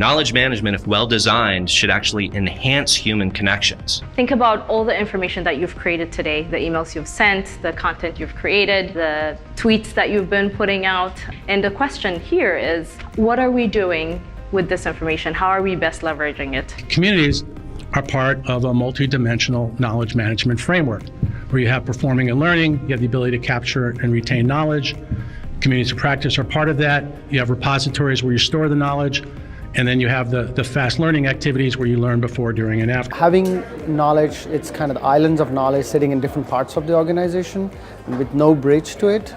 Knowledge management, if well designed, should actually enhance human connections. Think about all the information that you've created today, the emails you've sent, the content you've created, the tweets that you've been putting out. And the question here is, what are we doing with this information? How are we best leveraging it? Communities are part of a multi-dimensional knowledge management framework where you have performing and learning, you have the ability to capture and retain knowledge. Communities of practice are part of that. You have repositories where you store the knowledge, and then you have the fast learning activities where you learn before, during, and after. Having knowledge, it's kind of islands of knowledge sitting in different parts of the organization, and with no bridge to it,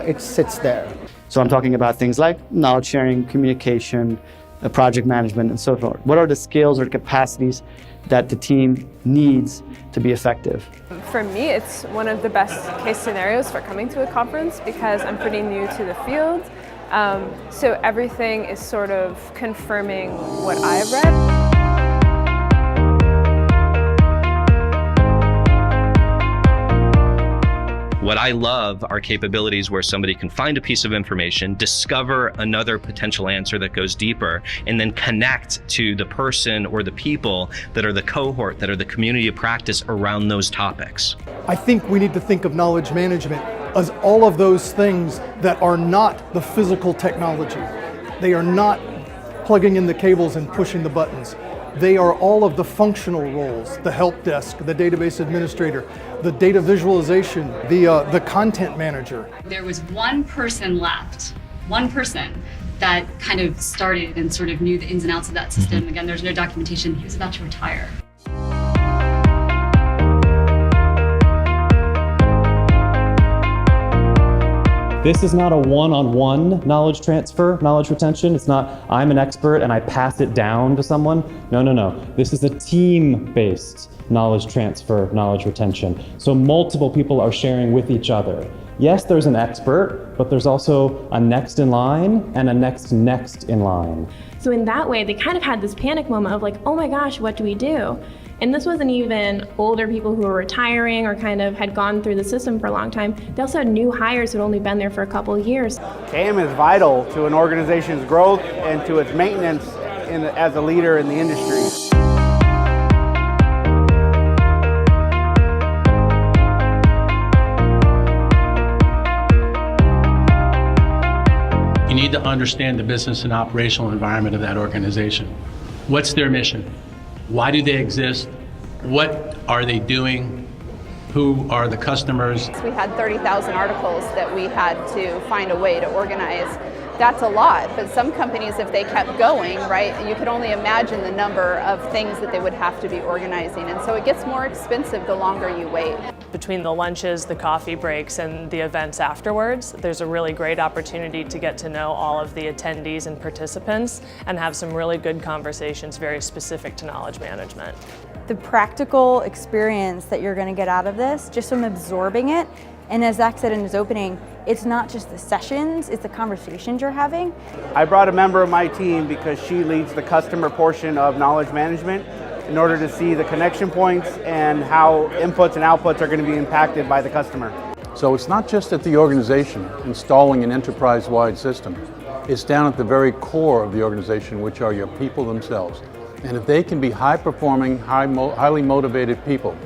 it sits there. So I'm talking about things like knowledge sharing, communication, project management, and so forth. What are the skills or capacities that the team needs to be effective? For me, it's one of the best case scenarios for coming to a conference because I'm pretty new to the field. So everything is sort of confirming what I've read. What I love are capabilities where somebody can find a piece of information, discover another potential answer that goes deeper, and then connect to the person or the people that are the cohort, that are the community of practice around those topics. I think we need to think of knowledge management as all of those things that are not the physical technology. They are not plugging in the cables and pushing the buttons. They are all of the functional roles, the help desk, the database administrator, the data visualization, the content manager. There was one person left, one person that kind of started and sort of knew the ins and outs of that system. Again, there's no documentation. He was about to retire. This is not a one-on-one knowledge transfer, knowledge retention. It's not, I'm an expert and I pass it down to someone. No, no, no. This is a team-based knowledge transfer, knowledge retention. So multiple people are sharing with each other. Yes, there's an expert, but there's also a next in line and a next in line. So in that way, they kind of had this panic moment of like, oh my gosh, what do we do? And this wasn't even older people who were retiring or kind of had gone through the system for a long time. They also had new hires who had only been there for a couple of years. KM is vital to an organization's growth and to its maintenance as a leader in the industry. You need to understand the business and operational environment of that organization. What's their mission? Why do they exist? What are they doing? Who are the customers? We had 30,000 articles that we had to find a way to organize. That's a lot, but some companies, if they kept going, right, you could only imagine the number of things that they would have to be organizing. And so it gets more expensive the longer you wait. Between the lunches, the coffee breaks, and the events afterwards, there's a really great opportunity to get to know all of the attendees and participants and have some really good conversations very specific to knowledge management. The practical experience that you're going to get out of this, just from absorbing it, and as Zach said in his opening, it's not just the sessions, it's the conversations you're having. I brought a member of my team because she leads the customer portion of knowledge management in order to see the connection points and how inputs and outputs are going to be impacted by the customer. So it's not just at the organization installing an enterprise-wide system. It's down at the very core of the organization, which are your people themselves. And if they can be high-performing, highly motivated people,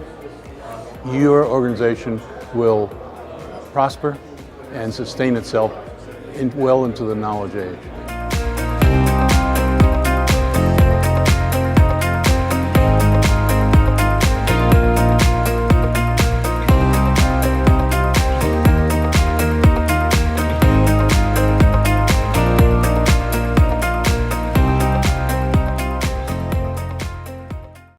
your organization will prosper and sustain itself well into the knowledge age.